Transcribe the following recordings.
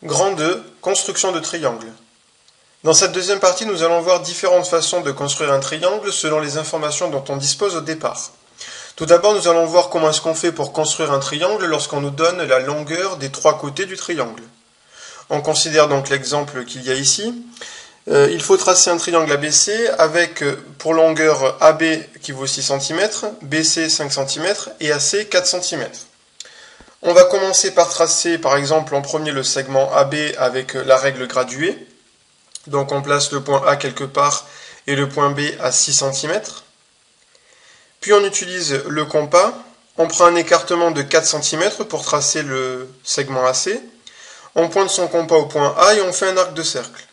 Grand 2, construction de triangle. Dans cette deuxième partie, nous allons voir différentes façons de construire un triangle selon les informations dont on dispose au départ. Tout d'abord, nous allons voir comment est-ce qu'on fait pour construire un triangle lorsqu'on nous donne la longueur des trois côtés du triangle. On considère donc l'exemple qu'il y a ici. Il faut tracer un triangle ABC avec pour longueur AB qui vaut 6 cm, BC 5 cm et AC 4 cm. On va commencer par tracer par exemple en premier le segment AB avec la règle graduée. Donc on place le point A quelque part et le point B à 6 cm. Puis on utilise le compas. On prend un écartement de 4 cm pour tracer le segment AC. On pointe son compas au point A et on fait un arc de cercle.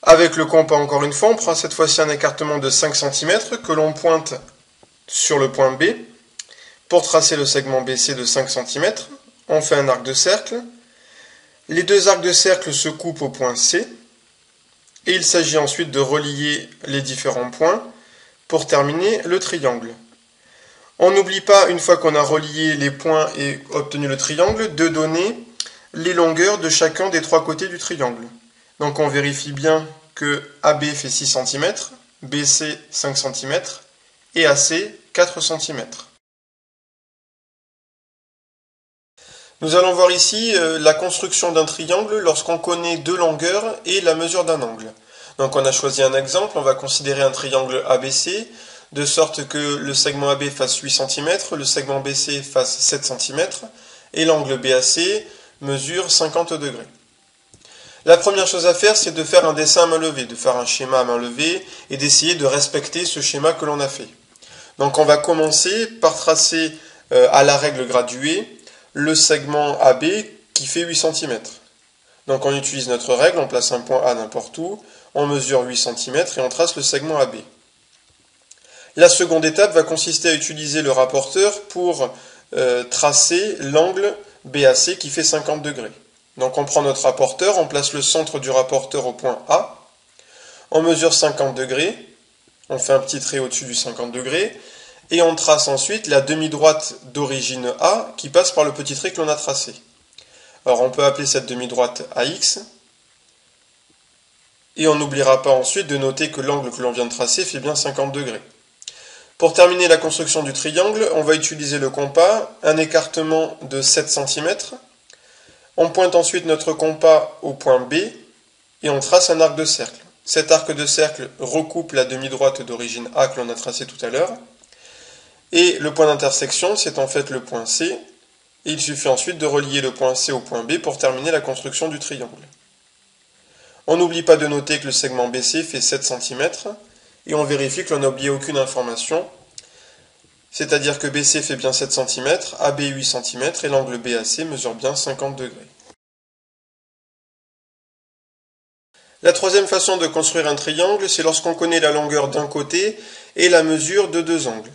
Avec le compas, encore une fois, on prend cette fois-ci un écartement de 5 cm que l'on pointe sur le point B. Pour tracer le segment BC de 5 cm, on fait un arc de cercle. Les deux arcs de cercle se coupent au point C. Et il s'agit ensuite de relier les différents points pour terminer le triangle. On n'oublie pas, une fois qu'on a relié les points et obtenu le triangle, de donner les longueurs de chacun des trois côtés du triangle. Donc on vérifie bien que AB fait 6 cm, BC 5 cm et AC 4 cm. Nous allons voir ici la construction d'un triangle lorsqu'on connaît deux longueurs et la mesure d'un angle. Donc on a choisi un exemple, on va considérer un triangle ABC, de sorte que le segment AB fasse 8 cm, le segment BC fasse 7 cm, et l'angle BAC mesure 50 degrés. La première chose à faire, c'est de faire un dessin à main levée, de faire un schéma à main levée, et d'essayer de respecter ce schéma que l'on a fait. Donc on va commencer par tracer à la règle graduée le segment AB qui fait 8 cm. Donc on utilise notre règle, on place un point A n'importe où, on mesure 8 cm et on trace le segment AB. La seconde étape va consister à utiliser le rapporteur pour tracer l'angle BAC qui fait 50 degrés. Donc on prend notre rapporteur, on place le centre du rapporteur au point A, on mesure 50 degrés, on fait un petit trait au-dessus du 50 degrés, et on trace ensuite la demi-droite d'origine A qui passe par le petit trait que l'on a tracé. Alors on peut appeler cette demi-droite AX, et on n'oubliera pas ensuite de noter que l'angle que l'on vient de tracer fait bien 50 degrés. Pour terminer la construction du triangle, on va utiliser le compas, un écartement de 7 cm, on pointe ensuite notre compas au point B, et on trace un arc de cercle. Cet arc de cercle recoupe la demi-droite d'origine A que l'on a tracée tout à l'heure, et le point d'intersection, c'est en fait le point C, et il suffit ensuite de relier le point C au point B pour terminer la construction du triangle. On n'oublie pas de noter que le segment BC fait 7 cm, et on vérifie que l'on n'a oublié aucune information, c'est-à-dire que BC fait bien 7 cm, AB 8 cm, et l'angle BAC mesure bien 50 degrés. La troisième façon de construire un triangle, c'est lorsqu'on connaît la longueur d'un côté et la mesure de deux angles.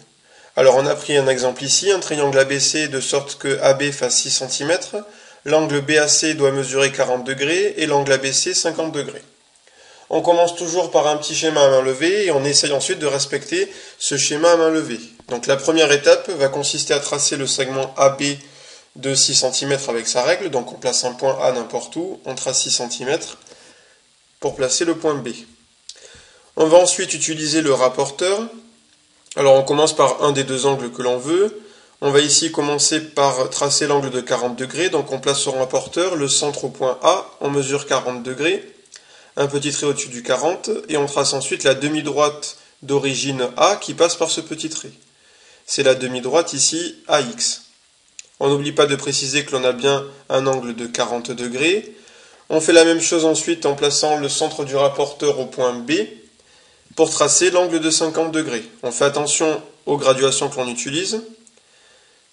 Alors on a pris un exemple ici, un triangle ABC de sorte que AB fasse 6 cm, l'angle BAC doit mesurer 40 degrés et l'angle ABC 50 degrés. On commence toujours par un petit schéma à main levée et on essaye ensuite de respecter ce schéma à main levée. Donc la première étape va consister à tracer le segment AB de 6 cm avec sa règle, donc on place un point A n'importe où, on trace 6 cm pour placer le point B. On va ensuite utiliser le rapporteur. Alors on commence par un des deux angles que l'on veut. On va ici commencer par tracer l'angle de 40 degrés, donc on place sur le rapporteur le centre au point A, on mesure 40 degrés, un petit trait au-dessus du 40, et on trace ensuite la demi-droite d'origine A qui passe par ce petit trait. C'est la demi-droite ici AX. On n'oublie pas de préciser que l'on a bien un angle de 40 degrés. On fait la même chose ensuite en plaçant le centre du rapporteur au point B pour tracer l'angle de 50 degrés. On fait attention aux graduations que l'on utilise.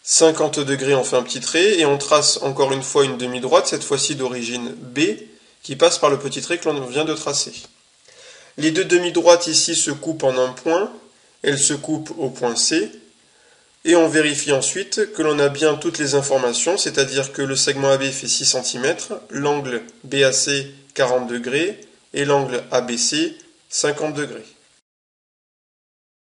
50 degrés, on fait un petit trait et on trace encore une fois une demi-droite, cette fois-ci d'origine B, qui passe par le petit trait que l'on vient de tracer. Les deux demi-droites ici se coupent en un point, elles se coupent au point C, et on vérifie ensuite que l'on a bien toutes les informations, c'est-à-dire que le segment AB fait 6 cm, l'angle BAC 40 degrés et l'angle ABC 50 degrés.